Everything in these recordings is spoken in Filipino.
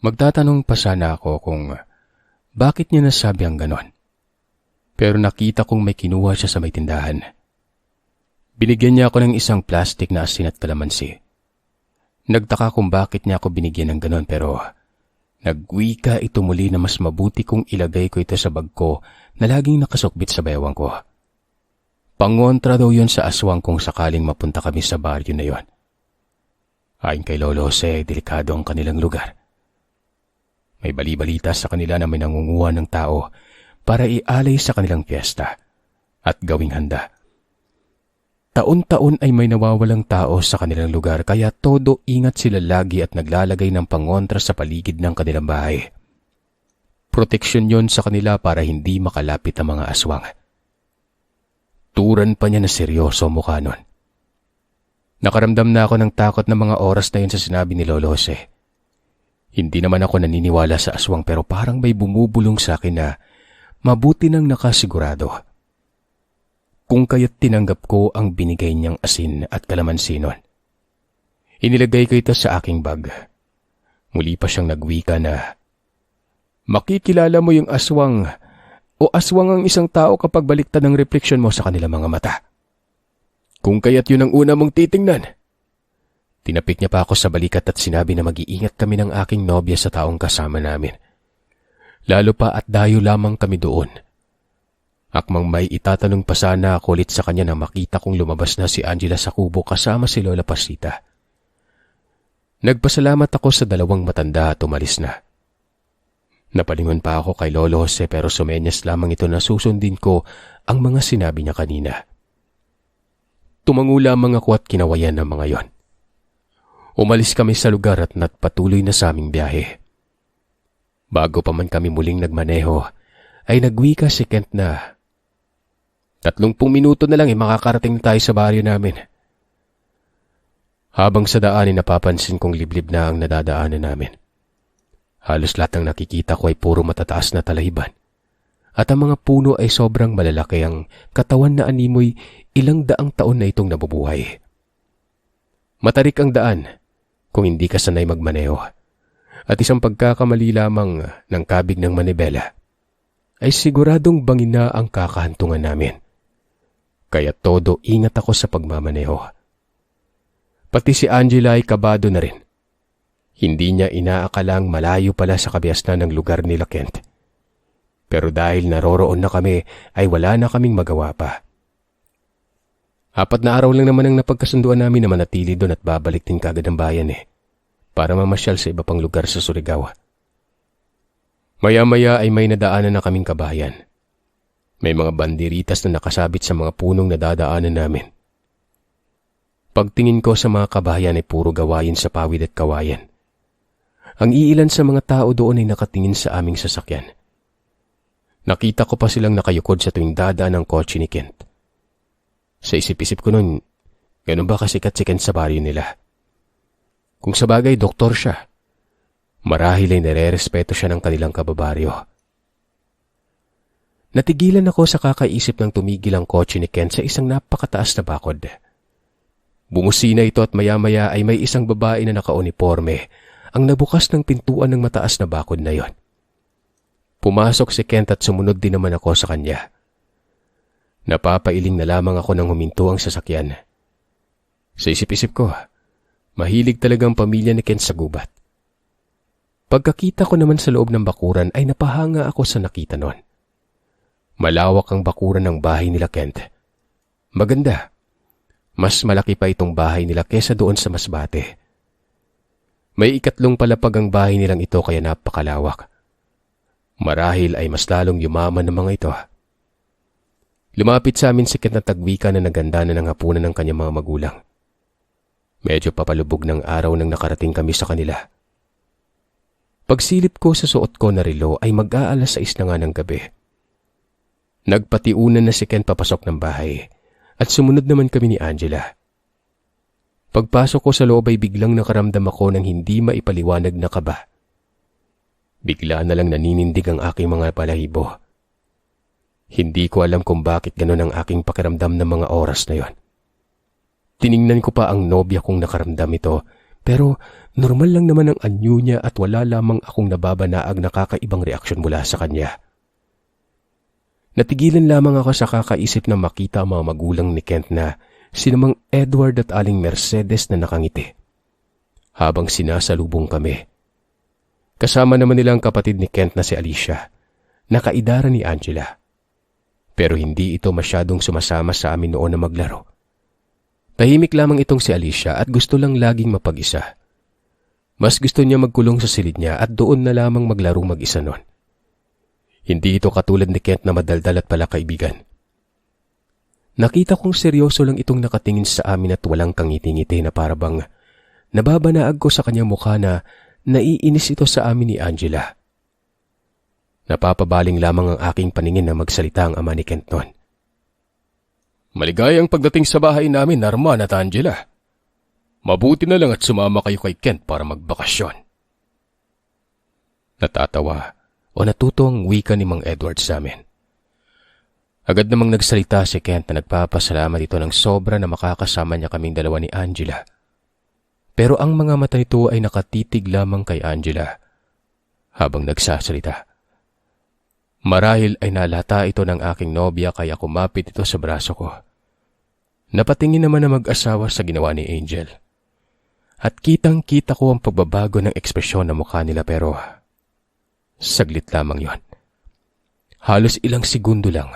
Magtatanong pa sana ako kung bakit niya nasabi ang ganon. Pero nakita kong may kinuha siya sa may tindahan. Binigyan niya ako ng isang plastic na asin at kalamansi. Nagtaka kung bakit niya ako binigyan ng ganon pero nagwika ito muli na mas mabuti kung ilagay ko ito sa bag ko na laging nakasukbit sa bewang ko. Pangontra daw yun sa aswang kung sakaling mapunta kami sa baryo na yon. Ayon kay Lolo Jose, delikado ang kanilang lugar. May bali-balita sa kanila na may nangunguha ng tao para ialay sa kanilang piyesta at gawing handa. Taon-taon ay may nawawalang tao sa kanilang lugar kaya todo ingat sila lagi at naglalagay ng pangontra sa paligid ng kanilang bahay. Proteksyon yon sa kanila para hindi makalapit ang mga aswang. Turan pa niya na seryoso mukha nun. Nakaramdam na ako ng takot na mga oras na yun sa sinabi ni Lolo Jose. Hindi naman ako naniniwala sa aswang pero parang may bumubulong sa akin na mabuti nang nakasigurado. Kung kaya't tinanggap ko ang binigay niyang asin at kalamansi nun. Inilagay ko ito sa aking bag. Muli pa siyang nagwika na, "Makikilala mo yung aswang o aswang ang isang tao kapag baliktad ang refleksyon mo sa kanilang mga mata. Kung kaya't yun ang una mong titingnan." Tinapik niya pa ako sa balikat at sinabi na mag-iingat kami ng aking nobya sa taong kasama namin. Lalo pa at dayo lamang kami doon. Akmang may itatanong pa sana ako ulit sa kanya na makita kong lumabas na si Angela sa kubo kasama si Lola Pasita. Nagpasalamat ako sa dalawang matanda at umalis na. Napalingon pa ako kay Lolo Jose pero sumenyas lamang ito na susundin ko ang mga sinabi niya kanina. Tumango lamang ako at kinawayan ng mga yon. Umalis kami sa lugar at nagpatuloy na sa aming biyahe. Bago pa man kami muling nagmaneho, ay nagwika si Kent na, 30 minuto na lang makakarating na tayo sa baryo namin. Habang sa daan ay napapansin kong liblib na ang nadadaanan namin. Halos lahat ng nakikita ko ay puro matataas na talahiban. At ang mga puno ay sobrang malalaki, ang katawan na animoy ilang daang taon na itong nabubuhay. Matarik ang daan kung hindi ka sanay magmaneho. At isang pagkakamali lamang ng kabig ng manibela ay siguradong bangin na ang kakahantungan namin. Kaya todo ingat ako sa pagmamaneho. Pati si Angela ay kabado na rin. Hindi niya inaakalang malayo pala sa kabiasnan ng lugar nila Kent. Pero dahil naroroon na kami ay wala na kaming magawa pa. 4 na araw lang naman ang napagkasunduan namin na manatili doon at babalik din kagad ang bayan para mamasyal sa iba pang lugar sa Surigao. Maya-maya ay may nadaanan na kaming kabayan. May mga banderitas na nakasabit sa mga punong nadadaanan namin. Pagtingin ko sa mga kabayan ay puro gawain sa pawid at kawayan. Ang iilan sa mga tao doon ay nakatingin sa aming sasakyan. Nakita ko pa silang nakayukod sa tuwing dadaan ng kotse ni Kent. Sa isip-isip ko nun, ganun ba kasikat si Kent sa baryo nila? Kung sabagay doktor siya, marahil ay nare-respeto siya ng kanilang kababaryo. Natigilan ako sa kakaisip ng tumigil ang kotse ni Kent sa isang napakataas na bakod. Bumusina ito at maya-maya ay may isang babae na nakauniporme ang nabukas ng pintuan ng mataas na bakod na yon. Pumasok si Kent at sumunod din naman ako sa kanya. Napapailing na lamang ako nang huminto ang sasakyan. Sa isip-isip ko, mahilig talagang pamilya ni Kent sa gubat. Pagkakita ko naman sa loob ng bakuran ay napahanga ako sa nakita nun. Malawak ang bakuran ng bahay nila Kent. Maganda. Mas malaki pa itong bahay nila kesa doon sa Masbate. May 3 palapag ang bahay nilang ito kaya napakalawak. Marahil ay mas lalong yumaman ng mga ito. Lumapit sa amin si Kent na tagwika na naganda na ng hapunan ng kanyang mga magulang. Medyo papalubog ng araw nang nakarating kami sa kanila. Pagsilip ko sa suot ko na relo ay mag-aalas 6 na nga ng gabi. Nagpatiunan na si Kent papasok ng bahay at sumunod naman kami ni Angela. Pagpasok ko sa loob ay biglang nakaramdam ako ng hindi maipaliwanag na kaba. Bigla na lang naninindig ang aking mga balahibo. Hindi ko alam kung bakit ganun ang aking pakiramdam ng mga oras na yon. Tiningnan ko pa ang nobya kong nakaramdam ito pero normal lang naman ang anyo niya at wala lamang akong nababanaag na kakaibang reaksyon mula sa kanya. Natigilan lamang ako sa kakaisip na makita ang mga magulang ni Kent na sina Mang Edward at Aling Mercedes na nakangiti habang sinasalubong kami. Kasama naman nila ang kapatid ni Kent na si Alicia, na kaidara ni Angela. Pero hindi ito masyadong sumasama sa amin noon na maglaro. Tahimik lamang itong si Alicia at gusto lang laging mapag-isa. Mas gusto niya magkulong sa silid niya at doon na lamang maglarong mag-isa noon. Hindi ito katulad ni Kent na madaldal at palakaibigan. Nakita kong seryoso lang itong nakatingin sa amin at walang kangiti-ngiti na parabang nababanaag ko sa kanyang mukha na naiinis ito sa amin ni Angela. Napapabaling lamang ang aking paningin na magsalita ang ama ni Kent noon. Maligayang pagdating sa bahay namin, Arman at Angela. Mabuti na lang at sumama kayo kay Kent para magbakasyon. Natatawa o natuto ang wika ni Mang Edward sa amin. Agad namang nagsalita si Kent na nagpapasalamat ito ng sobra na makakasama niya kaming dalawa ni Angela. Pero ang mga mata nito ay nakatitig lamang kay Angela habang nagsasalita. Marahil ay nalata ito ng aking nobya kaya kumapit ito sa braso ko. Napatingin naman na mag-asawa sa ginawa ni Angel. At kitang-kita ko ang pagbabago ng ekspresyon ng mukha nila pero saglit lamang yon. Halos ilang segundo lang.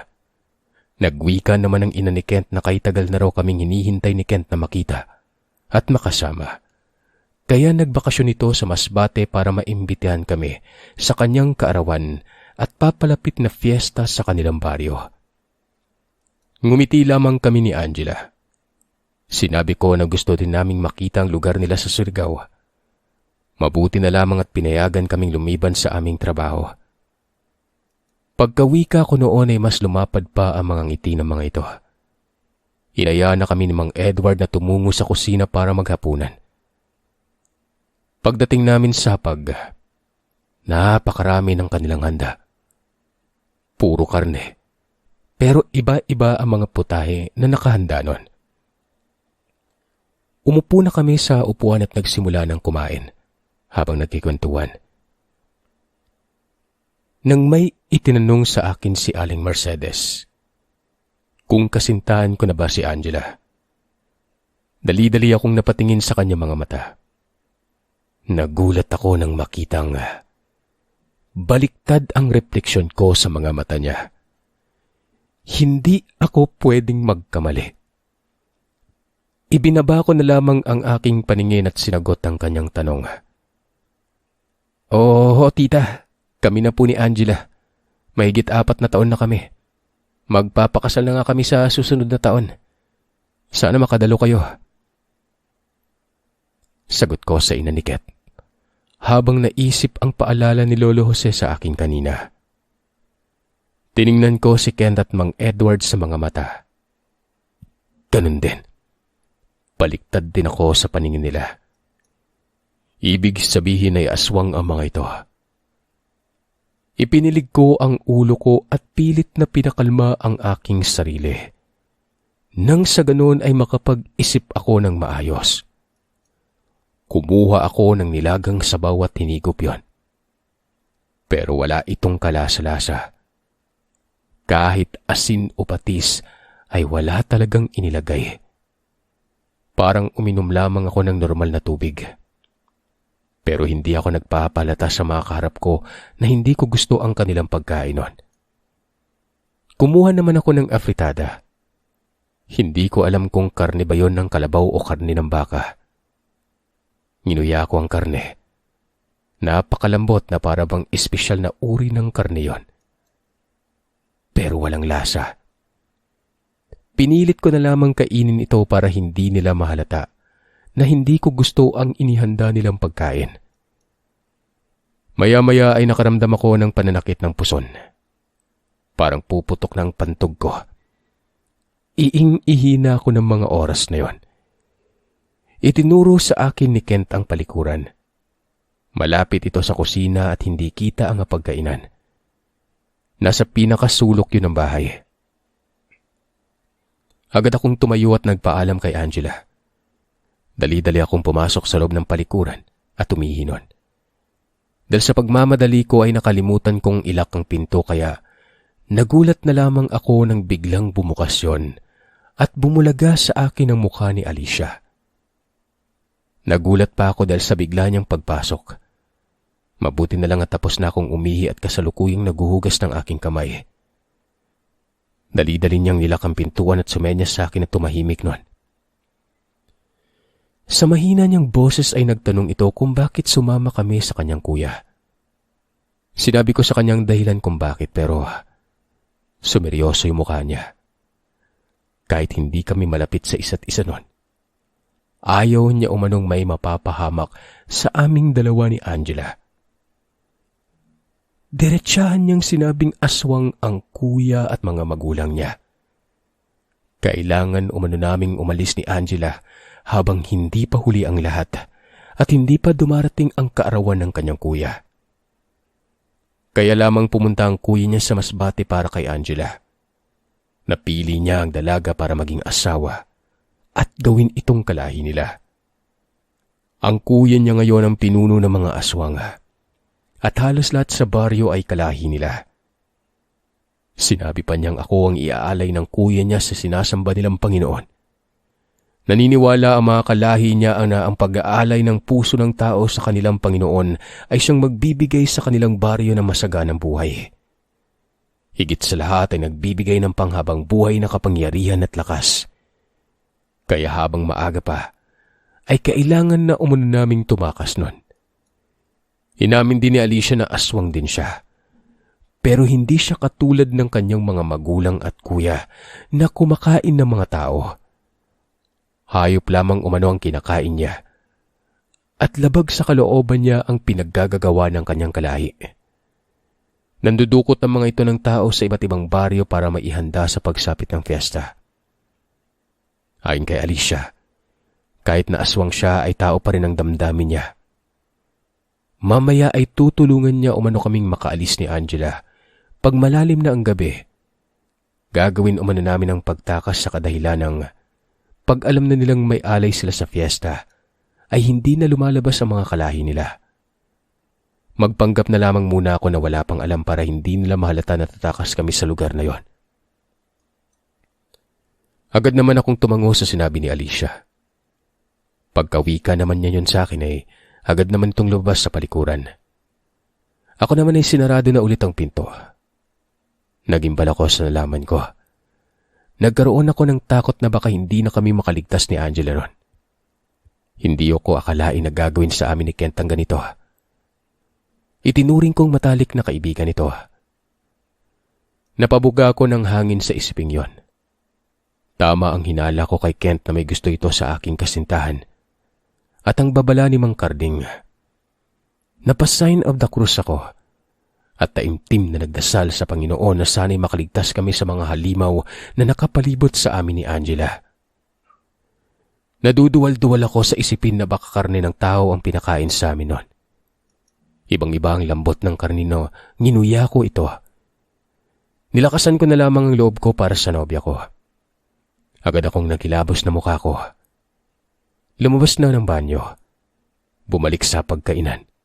Nagwika naman ang ina ni Kent na kay tagal na raw kaming hinihintay ni Kent na makita at makasama. Kaya nagbakasyon ito sa Masbate para maimbitahan kami sa kanyang kaarawan at papalapit na fiesta sa kanilang baryo. Ngumiti lamang kami ni Angela. Sinabi ko na gusto din naming makita ang lugar nila sa Surigao. Mabuti na lamang at pinayagan kaming lumiban sa aming trabaho. Pagkawika ko noon ay mas lumapad pa ang mga ngiti ng mga ito. Inaya na kami ni Mang Edward na tumungo sa kusina para maghapunan. Pagdating namin sa hapag, napakarami ng kanilang handa. Puro karne, pero iba-iba ang mga putahe na nakahanda nun. Umupo na kami sa upuan at nagsimula ng kumain habang nagkikwentuhan. Nang may itinanong sa akin si Aling Mercedes kung kasintahan ko na ba si Angela, dali-dali akong napatingin sa kanya mga mata. Nagulat ako nang makitang baliktad ang refleksyon ko sa mga mata niya. Hindi ako pwedeng magkamali. Ibinaba ko na lamang ang aking paningin at sinagot ang kanyang tanong. Oo, tita. Kami na po ni Angela. Mahigit 4 na taon na kami. Magpapakasal na nga kami sa susunod na taon. Sana makadalo kayo. Sagot ko sa ina ni Ket, habang naisip ang paalala ni Lolo Jose sa akin kanina. Tiningnan ko si Kent at Mang Edward sa mga mata. Ganun din. Baliktad din ako sa paningin nila. Ibig sabihin ay aswang ang mga ito. Ipinilig ko ang ulo ko at pilit na pinakalma ang aking sarili. Nang sa ganoon ay makapag-isip ako ng maayos. Kumuha ako ng nilagang sabaw at hinigop yon. Pero wala itong kalasa-lasa. Kahit asin o patis ay wala talagang inilagay. Parang uminom lamang ako ng normal na tubig. Pero hindi ako nagpapalata sa mga kaharap ko na hindi ko gusto ang kanilang pagkain nun. Kumuha naman ako ng afritada. Hindi ko alam kung karne ba yon ng kalabaw o karne ng baka. Nginuya ko ang karne. Napakalambot na para bang espesyal na uri ng karne yon. Pero walang lasa. Pinilit ko na lamang kainin ito para hindi nila mahalata na hindi ko gusto ang inihanda nilang pagkain. Maya-maya ay nakaramdam ako ng pananakit ng puson. Parang puputok ng pantog ko. Iing-ihina ako ng mga oras na yon. Itinuro sa akin ni Kent ang palikuran. Malapit ito sa kusina at hindi kita ang pagkainan. Nasa pinakasulok yun ng bahay. Agad akong tumayo at nagpaalam kay Angela. Dali-dali akong pumasok sa loob ng palikuran at umihinon. Dahil sa pagmamadali ko ay nakalimutan kong ilak ang pinto kaya nagulat na lamang ako nang biglang bumukas yon at bumulaga sa akin ang mukha ni Alicia. Nagulat pa ako dahil sa bigla niyang pagpasok. Mabuti na lang at tapos na akong umihi at kasalukuyang naguhugas ng aking kamay. Dali-dali niyang nilak ang pintuan at sumenyas sa akin at tumahimik nun. Sa mahina niyang boses ay nagtanong ito kung bakit sumama kami sa kanyang kuya. Sinabi ko sa kanyang dahilan kung bakit pero sumeryoso yung mukha niya. Kahit hindi kami malapit sa isa't isa nun, ayaw niya umanong may mapapahamak sa aming dalawa ni Angela. Diretsahan niyang sinabing aswang ang kuya at mga magulang niya. Kailangan umano naming umalis ni Angela habang hindi pa huli ang lahat at hindi pa dumarating ang kaarawan ng kanyang kuya. Kaya lamang pumunta ang kuya niya sa Masbate para kay Angela. Napili niya ang dalaga para maging asawa at gawin itong kalahi nila. Ang kuya niya ngayon ang pinuno ng mga aswang at halos lahat sa baryo ay kalahi nila. Sinabi pa niyang ako ang iaalay ng kuya niya sa sinasamba nilang Panginoon. Naniniwala ang mga kalahi niya na ang pag-aalay ng puso ng tao sa kanilang Panginoon ay siyang magbibigay sa kanilang baryo ng masaganang buhay. Higit sa lahat ay nagbibigay ng panghabang buhay na kapangyarihan at lakas. Kaya habang maaga pa, ay kailangan na umano naming tumakas nun. Inamin din ni Alicia na aswang din siya. Pero hindi siya katulad ng kanyang mga magulang at kuya na kumakain ng mga tao. Hayop lamang umano ang kinakain niya. At labag sa kalooban niya ang pinaggagawa ng kanyang kalahi. Nandudukot ang mga ito ng tao sa iba't ibang baryo para maihanda sa pagsapit ng fiesta. Ayon kay Alicia, kahit na aswang siya ay tao pa rin ang damdamin niya. Mamaya ay tutulungan niya umano kaming makaalis ni Angela. Pag malalim na ang gabi, gagawin umano namin ang pagtakas sa kadahilan ng pag alam na nilang may alay sila sa fiesta, ay hindi na lumalabas ang mga kalahi nila. Magpanggap na lamang muna ako na wala pang alam para hindi nila mahalata na tatakas kami sa lugar na yon. Agad naman akong tumango sa sinabi ni Alicia. Pagkawika naman niya yun sa akin ay agad naman itong lumabas sa palikuran. Ako naman ay sinarado na ulit ang pinto. Nagimbal ako sa nalaman ko. Nagkaroon ako ng takot na baka hindi na kami makaligtas ni Angela ron. Hindi ako akalain na gagawin sa amin ni Kent ang ganito. Itinuring kong matalik na kaibigan ito. Napabuga ako ng hangin sa isiping yon. Tama ang hinala ko kay Kent na may gusto ito sa aking kasintahan. At ang babala ni Mang Karding. Napasign of the cross ako at taimtim na nagdasal sa Panginoon na sana'y makaligtas kami sa mga halimaw na nakapalibot sa amin ni Angela. Naduduwal-duwal ako sa isipin na baka karne ng tao ang pinakain sa amin noon. Ibang-iba ang lambot ng karnino, nginuya ko ito. Nilakasan ko na lamang ang loob ko para sa nobya ko. Agad akong nagkilabos na mukha ko. Lumabas na ng banyo. Bumalik sa pagkainan.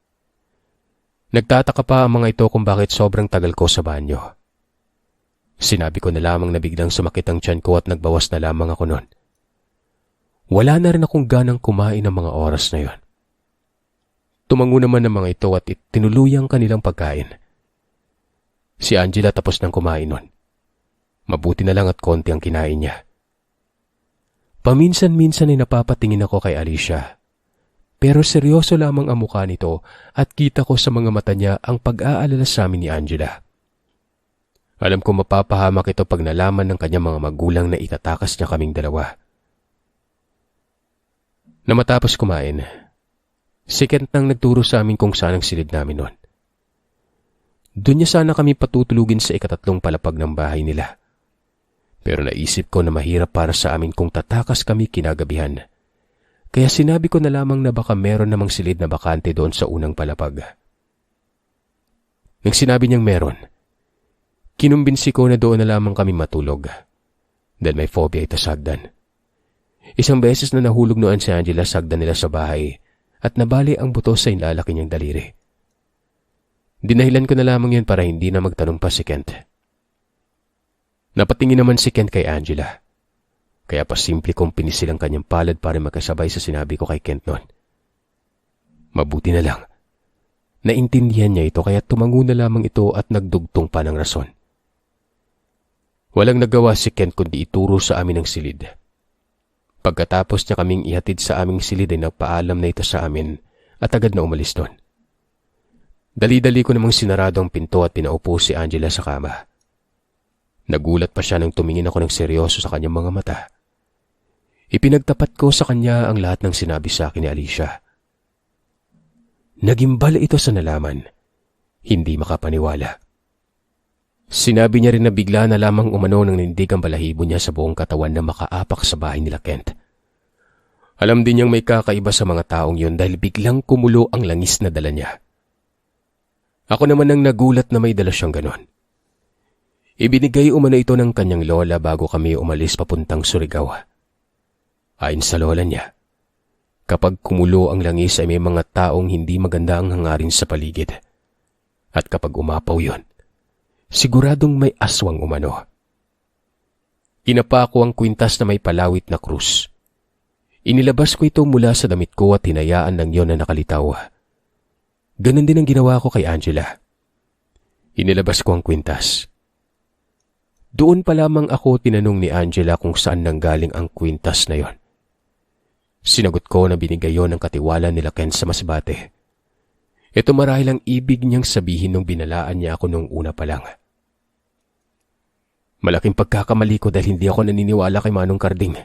Nagtataka pa ang mga ito kung bakit sobrang tagal ko sa banyo. Sinabi ko na lamang na biglang sumakit ang tiyan ko at nagbawas na lamang ako noon. Wala na rin akong ganang kumain ng mga oras na yon. Tumango naman ang mga ito at tinuluyang kanilang pagkain. Si Angela tapos nang kumain noon. Mabuti na lang at konti ang kinain niya. Paminsan-minsan ay napapatingin ako kay Alicia. Pero seryoso lamang ang mukha nito at kita ko sa mga mata niya ang pag-aalala sa amin ni Angela. Alam ko mapapahamak ito pag nalaman ng kanyang mga magulang na itatakas niya kaming dalawa. Na matapos kumain, si Kent nang nagturo sa amin kung saan ang silid namin noon. Doon niya sana kami patutulugin sa ikatatlong palapag ng bahay nila. Pero naisip ko na mahirap para sa amin kung tatakas kami kinagabihan. Kaya sinabi ko na lamang na baka meron namang silid na bakante doon sa unang palapag. Nang sinabi niyang meron, kinumbinsi ko na doon na lamang kami matulog. Dahil may phobia ito sa hagdan. Isang beses na nahulog noon si Angela sa hagdan nila sa bahay at nabali ang buto sa inlalaki niyang daliri. Dinahilan ko na lamang yun para hindi na magtanong pa si Kent. Napatingin naman si Kent kay Angela. Kaya pasimple kong pinisil ang kanyang palad para makasabay sa sinabi ko kay Kent noon. Mabuti na lang. Naintindihan niya ito kaya tumango na lamang ito at nagdugtong pa ng rason. Walang nagawa si Kent kundi ituro sa amin ang silid. Pagkatapos niya kaming ihatid sa aming silid ay nagpaalam na ito sa amin at agad na umalis doon. Dali-dali ko namang sinarado ang pinto at pinaupo si Angela sa kama. Nagulat pa siya nang tumingin ako ng seryoso sa kanyang mga mata. Ipinagtapat ko sa kanya ang lahat ng sinabi sa akin ni Alicia. Nagimbal ito sa nalaman. Hindi makapaniwala. Sinabi niya rin na bigla na lamang umano ng nindig ang balahibo niya sa buong katawan na makaapak sa bahay nila Kent. Alam din niyang may kakaiba sa mga taong yun dahil biglang kumulo ang langis na dala niya. Ako naman ang nagulat na may dala siyang ganon. Ibinigay umano ito ng kanyang lola bago kami umalis papuntang Surigao. Ayon sa lola niya, kapag kumulo ang langis ay may mga taong hindi maganda ang hangarin sa paligid. At kapag umapaw yon, siguradong may aswang umano. Inapa ko ang kwintas na may palawit na krus. Inilabas ko ito mula sa damit ko at hinayaan ng yon na nakalitaw. Ganon din ang ginawa ko kay Angela. Inilabas ko ang kwintas. Doon pa lamang ako tinanong ni Angela kung saan nanggaling ang kwintas na yon. Sinagot ko na binigay yon ng katiwala nila Ken sa Masbate. Ito marahil ang ibig niyang sabihin nung binalaan niya ako nung una pa lang. Malaking pagkakamali ko dahil hindi ako naniniwala kay Manong Karding.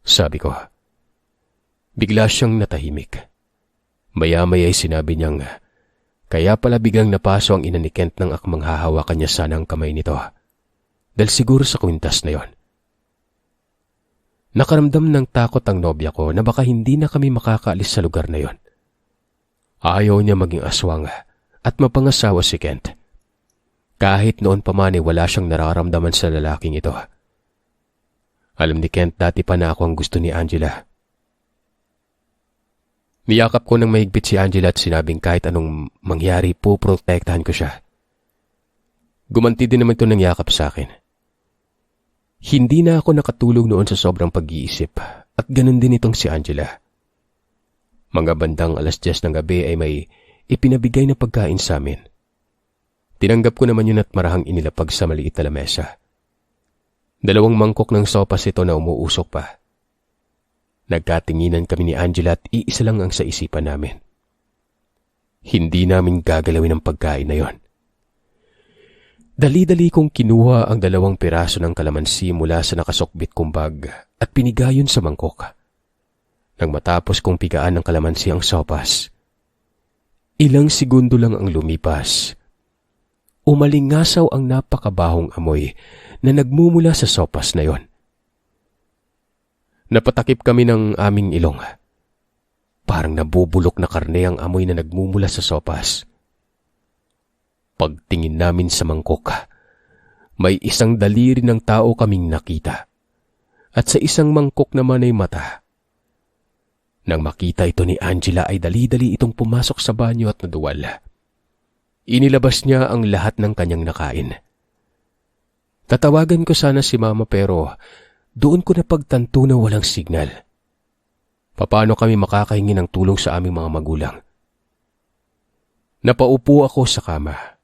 Sabi ko. Bigla siyang natahimik. Maya-maya'y sinabi niyang, kaya pala biglang napaso ang ina ni Kent nang akmang hahawakan niya sana ang kamay nito. Dahil siguro sa kwintas na yon. Nakaramdam ng takot ang nobya ko na baka hindi na kami makakaalis sa lugar na yon. Ayaw niya maging aswang at mapangasawa si Kent. Kahit noon pa man wala siyang nararamdaman sa lalaking ito. Alam ni Kent dati pa na ako ang gusto ni Angela. Niyakap ko ng mahigpit si Angela at sinabing kahit anong mangyari poprotektahan ko siya. Gumanti din naman ito ng yakap sa akin. Hindi na ako nakatulog noon sa sobrang pag-iisip at ganun din itong si Angela. Mga bandang 10:00 ng gabi ay may ipinabigay na pagkain sa amin. Tinanggap ko naman yun at marahang inilapag sa maliit na lamesa. 2 mangkok ng sopas ito na umuusok pa. Nagkatinginan kami ni Angela at iisa lang ang sa isipan namin. Hindi namin gagalawin ang pagkain na yon. Dali-dali kong kinuha ang 2 piraso ng kalamansi mula sa nakasokbit kong bag at pinigayon sa mangkok. Nang matapos kong pigaan ng kalamansi ang sopas, ilang segundo lang ang lumipas. Umalingasaw ang napakabahong amoy na nagmumula sa sopas na yon. Napatakip kami ng aming ilong. Parang nabubulok na karne ang amoy na nagmumula sa sopas. Pagtingin namin sa mangkok, may isang daliri ng tao kaming nakita. At sa isang mangkok naman ay mata. Nang makita ito ni Angela ay dali-dali itong pumasok sa banyo at naduwal. Inilabas niya ang lahat ng kanyang nakain. Tatawagan ko sana si Mama pero doon ko napagtanto na walang signal. Paano kami makakahingi ng tulong sa aming mga magulang? Napaupo ako sa kama.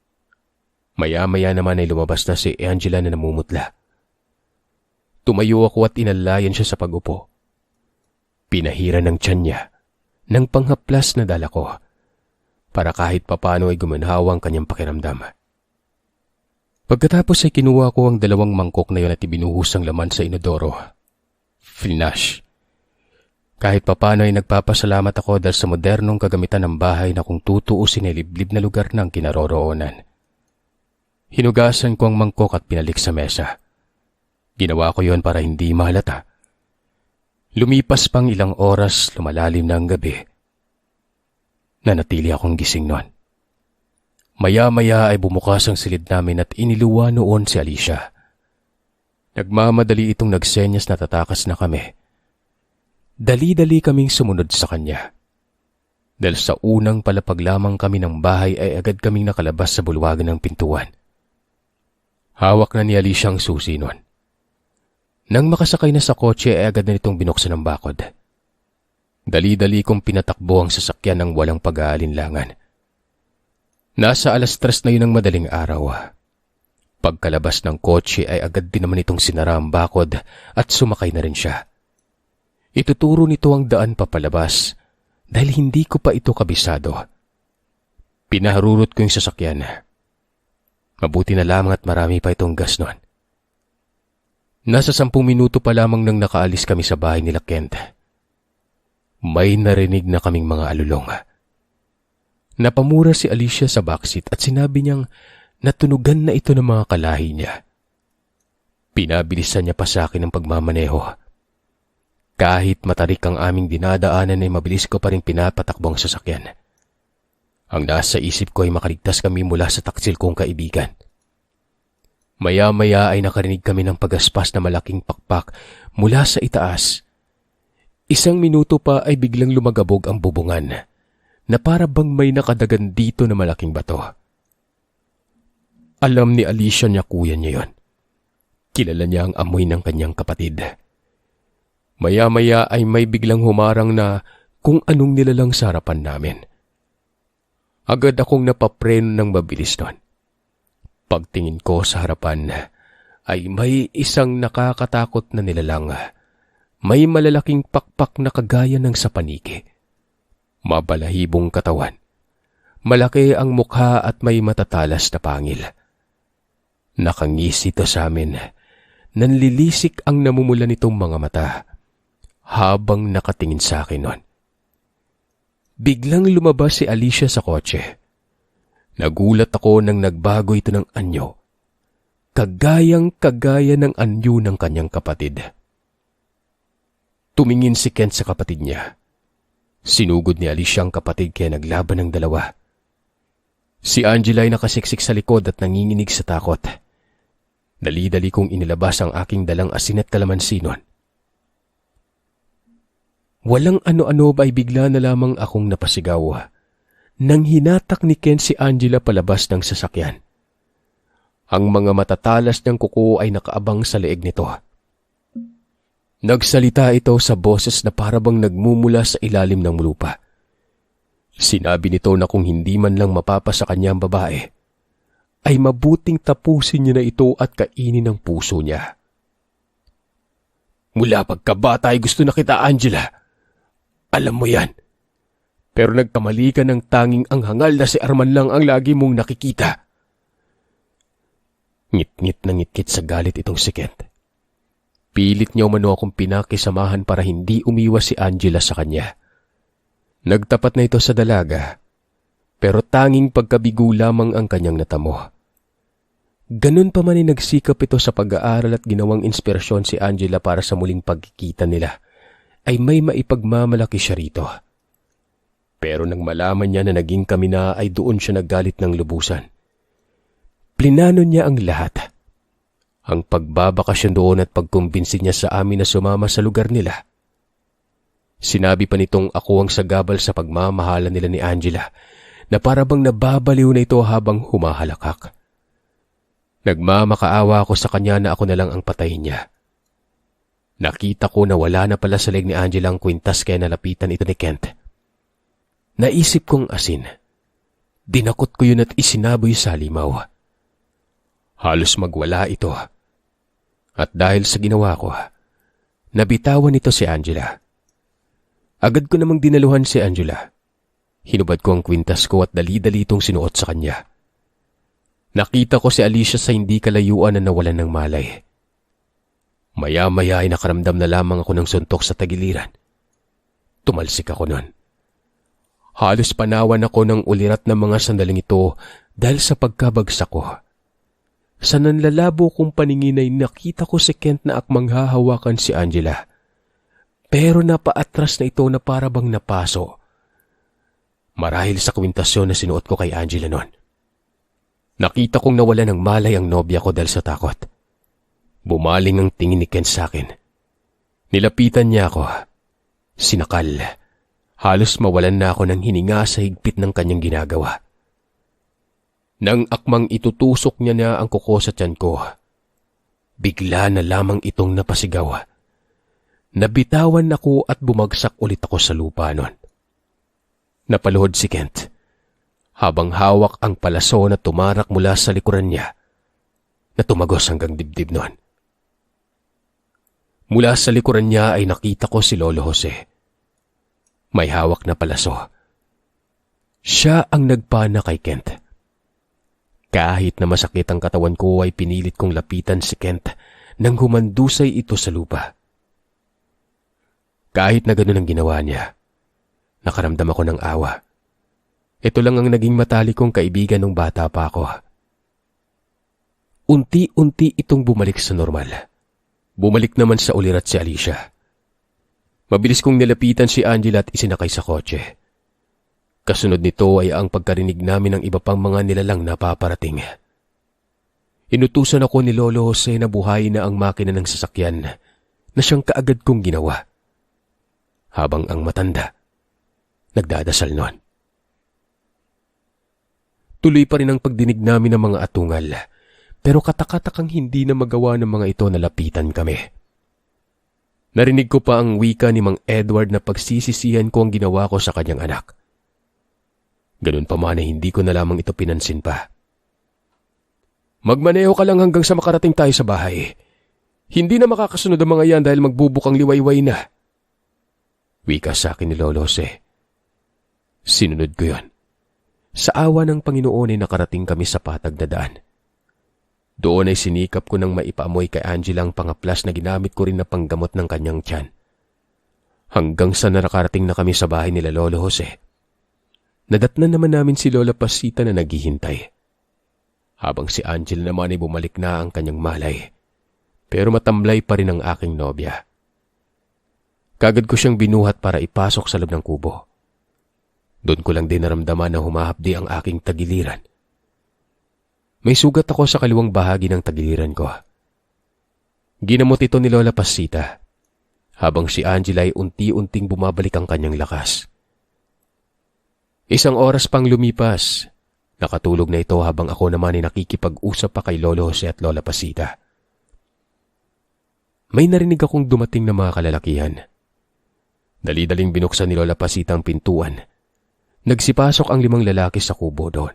Maya-maya naman ay lumabas na si Angela na namumutla. Tumayo ako at inalayan siya sa pag-upo. Pinahira ng tiyan niya ng panghaplas na dala ko para kahit papano ay gumanhawa ang kanyang pakiramdam. Pagkatapos ay kinuha ko ang 2 mangkok na yun at ibinuhos ang laman sa inodoro. Flush. Kahit papano ay nagpapasalamat ako dahil sa modernong kagamitan ng bahay na kung tutuusin ay liblib na lugar ng kinaroroonan. Hinugasan ko ang mangkok at pinalik sa mesa. Ginawa ko yon para hindi mahalata. Lumipas pang ilang oras, lumalalim na ang gabi. Nanatili akong gising noon. Maya-maya ay bumukas ang silid namin at iniluwa noon si Alicia. Nagmamadali itong nagsenyas na tatakas na kami. Dali-dali kaming sumunod sa kanya. Dahil sa unang palapag lamang kami ng bahay ay agad kaming nakalabas sa bulwagan ng pintuan. Hawak na ni Alicia ang susi nun. Nang makasakay na sa kotse ay agad na nitong binuksan ang bakod. Dali-dali kong pinatakbo ang sasakyan ng walang pag-aalinlangan. Nasa 3:00 na yun ng madaling araw. Pagkalabas ng kotse ay agad din naman itong sinara ang bakod at sumakay na rin siya. Ituturo nito ang daan papalabas dahil hindi ko pa ito kabisado. Pinaharurot ko yung sasakyan. Mabuti na lamang at marami pa itong gas nun. Nasa 10 minuto pa lamang nang nakaalis kami sa bahay nila Kent. May narinig na kaming mga alulong. Napamura si Alicia sa backseat at sinabi niyang natunugan na ito ng mga kalahi niya. Pinabilisan niya pa sa akin ang pagmamaneho. Kahit matarik ang aming dinadaanan ay mabilis ko pa rin pinapatakbo ang sasakyan. Ang nasa isip ko ay makaligtas kami mula sa taksil kong kaibigan. Maya-maya ay nakarinig kami ng pagaspas na malaking pakpak mula sa itaas. 1 minuto pa ay biglang lumagabog ang bubungan na para bang may nakadagan dito na malaking bato. Alam ni Alicia niya kuya niya yon. Kilala niya ang amoy ng kanyang kapatid. Maya-maya ay may biglang humarang na kung anong nilalang sa harapan namin. Agad akong napapreno ng mabilis nun. Pagtingin ko sa harapan ay may isang nakakatakot na nilalang. May malalaking pakpak na kagaya ng sa paniki. Mabalahibong katawan. Malaki ang mukha at may matatalas na pangil. Nakangisi ito sa amin. Nanlilisik ang namumula nitong mga mata habang nakatingin sa akin nun. Biglang lumabas si Alicia sa kotse. Nagulat ako nang nagbago ito ng anyo. Kagayang-kagaya ng anyo ng kanyang kapatid. Tumingin si Kent sa kapatid niya. Sinugod ni Alicia ang kapatid kaya naglaban ng dalawa. Si Angela ay nakasiksik sa likod at nanginginig sa takot. Dali-dali kong inilabas ang aking dalang asin at kalamansi nun. Walang ano-ano ba ay bigla na lamang akong napasigaw. Nang hinatak ni Ken si Angela palabas ng sasakyan. Ang mga matatalas niyang kuko ay nakaabang sa leeg nito. Nagsalita ito sa boses na parabang nagmumula sa ilalim ng lupa. Sinabi nito na kung hindi man lang mapapasa kanya ang babae, ay mabuting tapusin niya na ito at kainin ang puso niya. Mula pagkabata ay gusto na kita, Angela. Alam mo yan. Pero nagkamali ka ng tanging ang hangal na si Arman lang ang lagi mong nakikita. Ngit-ngit na ngit-ngit sa galit itong si Kent. Pilit niya umano akong pinakisamahan para hindi umiwas si Angela sa kanya. Nagtapat na ito sa dalaga, pero tanging pagkabigo lamang ang kanyang natamo. Ganun pa man ay nagsikap ito sa pag-aaral at ginawang inspirasyon si Angela para sa muling pagkikita nila, ay may maipagmamalaki siya rito. Pero nang malaman niya na naging kami na ay doon siya naggalit ng lubusan. Plinano niya ang lahat. Ang pagbabakasyon doon at pagkumbinsi niya sa amin na sumama sa lugar nila. Sinabi pa nitong ako ang sagabal sa pagmamahalan nila ni Angela na parabang nababaliw na ito habang humahalakak. Nagmamakaawa ako sa kanya na ako na lang ang patayin niya. Nakita ko na wala na pala sa leg ni Angela ang kwintas kaya nalapitan ito ni Kent. Naisip kong asin. Dinakot ko yun at isinaboy sa halimaw. Halos magwala ito. At dahil sa ginawa ko, nabitawan ito si Angela. Agad ko namang dinaluhan si Angela. Hinubad ko ang kwintas ko at dali-dali itong sinuot sa kanya. Nakita ko si Alicia sa hindi kalayuan na nawalan ng malay. Maya-maya ay nakaramdam na lamang ako ng suntok sa tagiliran. Tumalsik ako nun. Halos panawan ako ng ulirat ng mga sandaling ito dahil sa pagkabagsak ko. Sa nanlalabo kong paningin ay nakita ko si Kent na akmang hahawakan si Angela. Pero napaatras na ito na parabang napaso. Marahil sa kwintasyon na sinuot ko kay Angela noon. Nakita kong nawala ng malay ang nobya ko dahil sa takot. Bumaling ang tingin ni Kent sa akin. Nilapitan niya ako. Sinakal. Halos mawalan na ako ng hininga sa higpit ng kanyang ginagawa. Nang akmang itutusok niya na ang kuko sa tiyan ko, bigla na lamang itong napasigaw. Nabitawan ako at bumagsak ulit ako sa lupa noon. Napaluhod si Kent, habang hawak ang palaso na tumarak mula sa likuran niya, na tumagos hanggang dibdib noon. Mula sa likuran niya ay nakita ko si Lolo Jose. May hawak na palaso. Siya ang nagpana kay Kent. Kahit na masakit ang katawan ko ay pinilit kong lapitan si Kent nang humandusay ito sa lupa. Kahit na ganun ang ginawa niya, nakaramdam ako ng awa. Ito lang ang naging matalik kong kaibigan nung bata pa ako. Unti-unti itong bumalik sa normal. Bumalik naman sa ulirat si Alicia. Mabilis kong nilapitan si Angela at isinakay sa kotse. Kasunod nito ay ang pagkarinig namin ng iba pang mga nilalang na paparating. Inutusan ako ni Lolo Jose na buhayin na ang makina ng sasakyan na siyang kaagad kong ginawa. Habang ang matanda, nagdadasal noon. Tuloy pa rin ang pagdinig namin ng mga atungal, pero katakatakang hindi na magawa ng mga ito na lapitan kami. Narinig ko pa ang wika ni Mang Edward na pagsisisihan ko ang ginawa ko sa kanyang anak. Ganun pa man ay hindi ko na lamang ito pinansin pa. Magmaneho ka lang hanggang sa makarating tayo sa bahay. Hindi na makakasunod ang mga yan dahil magbubukang liwayway na. Wika sa akin ni Lolo Jose. Sinunod ko yon. Sa awa ng Panginoon ay nakarating kami sa patag na daan. Doon ay sinikap ko nang maipaamoy kay Angela ang pangaplas na ginamit ko rin na panggamot ng kanyang tiyan. Hanggang sa nakarating na kami sa bahay nila Lolo Jose. Nadatnan naman namin si Lola Pasita na naghihintay. Habang si Angela naman ay bumalik na ang kanyang malay. Pero matamlay pa rin ang aking nobya. Kagad ko siyang binuhat para ipasok sa loob ng kubo. Doon ko lang din naramdaman na humahapdi ang aking tagiliran. May sugat ako sa kaliwang bahagi ng tagiliran ko. Ginamot ito ni Lola Pasita, habang si Angela ay unti-unting bumabalik ang kanyang lakas. Isang oras pang lumipas, nakatulog na ito habang ako naman ay nakikipag-usap pa kay Lolo Jose at Lola Pasita. May narinig akong dumating na mga kalalakihan. Dali-daling binuksan ni Lola Pasita ang pintuan. Nagsipasok ang 5 lalaki sa kubo doon.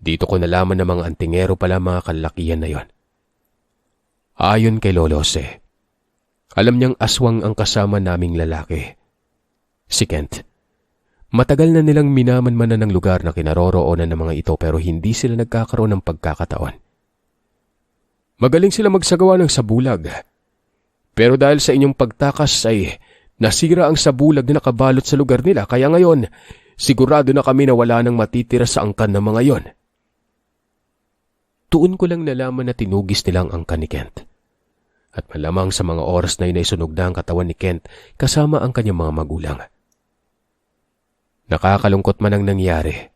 Dito ko nalaman na mga antingero pala mga kalalakihan na yon. Ayon kay Lolo Jose, alam niyang aswang ang kasama naming lalaki. Si Kent. Matagal na nilang minamanmanan ng lugar na kinaroroonan ng mga ito pero hindi sila nagkakaroon ng pagkakataon. Magaling sila magsagawa ng sabulag. Pero dahil sa inyong pagtakas ay nasira ang sabulag na nakabalot sa lugar nila kaya ngayon sigurado na kami na wala nang matitira sa angkan ng mga yon. Tuon ko lang nalaman na tinugis nilang angkan ni Kent. At malamang sa mga oras na yun ay sunog na ang katawan ni Kent kasama ang kanyang mga magulang. Nakakalungkot man ang nangyari,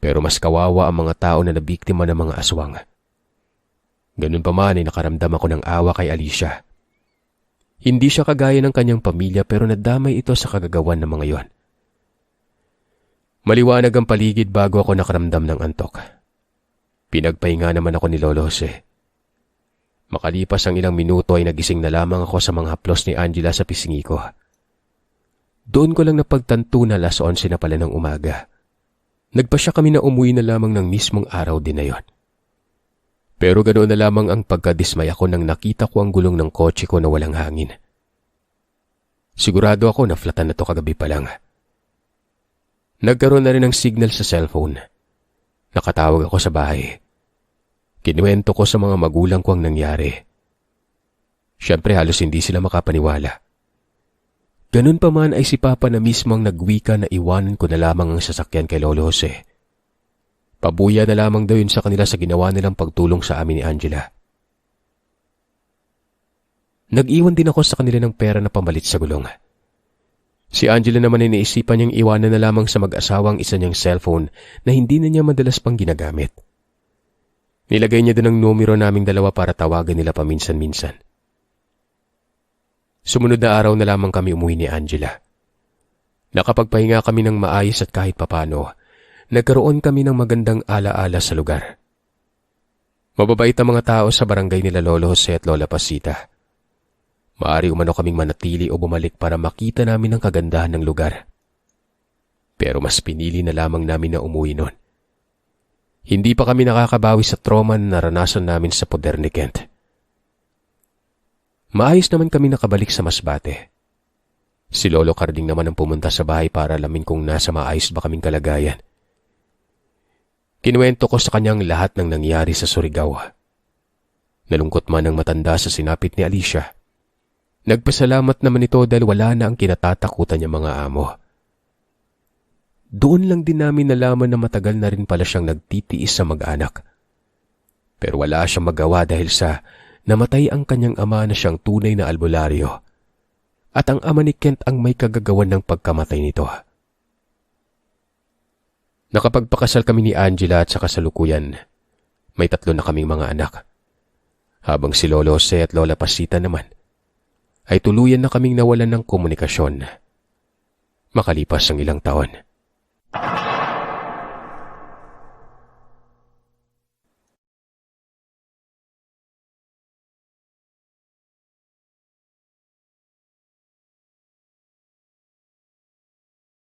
pero mas kawawa ang mga tao na nabiktima ng mga aswang. Ganun pa man ay nakaramdam ako ng awa kay Alicia. Hindi siya kagaya ng kanyang pamilya pero nadamay ito sa kagagawan ng mga yon. Maliwanag ang paligid bago ako nakaramdam ng antok. Pinagpahinga naman ako ni Lolo Jose. Makalipas ang ilang minuto ay nagising na lamang ako sa mga haplos ni Angela sa pisngi ko. Doon ko lang napagtanto na 11:00 na pala ng umaga. Nagpasya kami na umuwi na lamang ng mismong araw din na yon. Pero ganoon na lamang ang pagkadismay ako nang nakita ko ang gulong ng kotse ko na walang hangin. Sigurado ako na flatan na to kagabi pa lang. Nagkaroon na rin ng signal sa cellphone. Nakatawag ako sa bahay. Kinuwento ko sa mga magulang ko ang nangyari. Siyempre halos hindi sila makapaniwala. Ganun pa man ay si Papa na mismo ang nagwika na iwanan ko na lamang ang sasakyan kay Lolo Jose. Pabuya na lamang daw yun sa kanila sa ginawa nilang pagtulong sa amin ni Angela. Nag-iwan din ako sa kanila ng pera na pamalit sa gulong. Si Angela naman ay naisipan niyang iwanan na lamang sa mag-asawang isa niyang cellphone na hindi na niya madalas pang ginagamit. Nilagay niya din ang numero naming dalawa para tawagan nila paminsan-minsan. Sumunod na araw na lamang kami umuwi ni Angela. Nakapagpahinga kami ng maayos at kahit papano, nagkaroon kami ng magandang alaala sa lugar. Mababait ang mga tao sa barangay nila Lolo Jose at Lola Pasita. Maaari umano kaming manatili o bumalik para makita namin ang kagandahan ng lugar. Pero mas pinili na lamang namin na umuwi noon. Hindi pa kami nakakabawi sa trauma na naranasan namin sa poder ni Kent. Maayos naman kami nakabalik sa Masbate. Si Lolo Carding naman ang pumunta sa bahay para alamin kung nasa maayos ba kaming kalagayan. Kinuwento ko sa kanyang lahat ng nangyari sa Surigao. Nalungkot man ang matanda sa sinapit ni Alicia. Nagpasalamat naman ito dahil wala na ang kinatatakutan niya mga amo. Doon lang din namin nalaman na matagal na rin pala siyang nagtitiis sa mag-anak. Pero wala siyang magawa dahil sa namatay ang kanyang ama na siyang tunay na albularyo. At ang ama ni Kent ang may kagagawan ng pagkamatay nito. Nakapagpakasal kami ni Angela at sa kasalukuyan, may 3 na kaming mga anak. Habang si Lolo Jose at Lola Pasita naman, ay tuluyan na kaming nawalan ng komunikasyon. Makalipas ang ilang taon,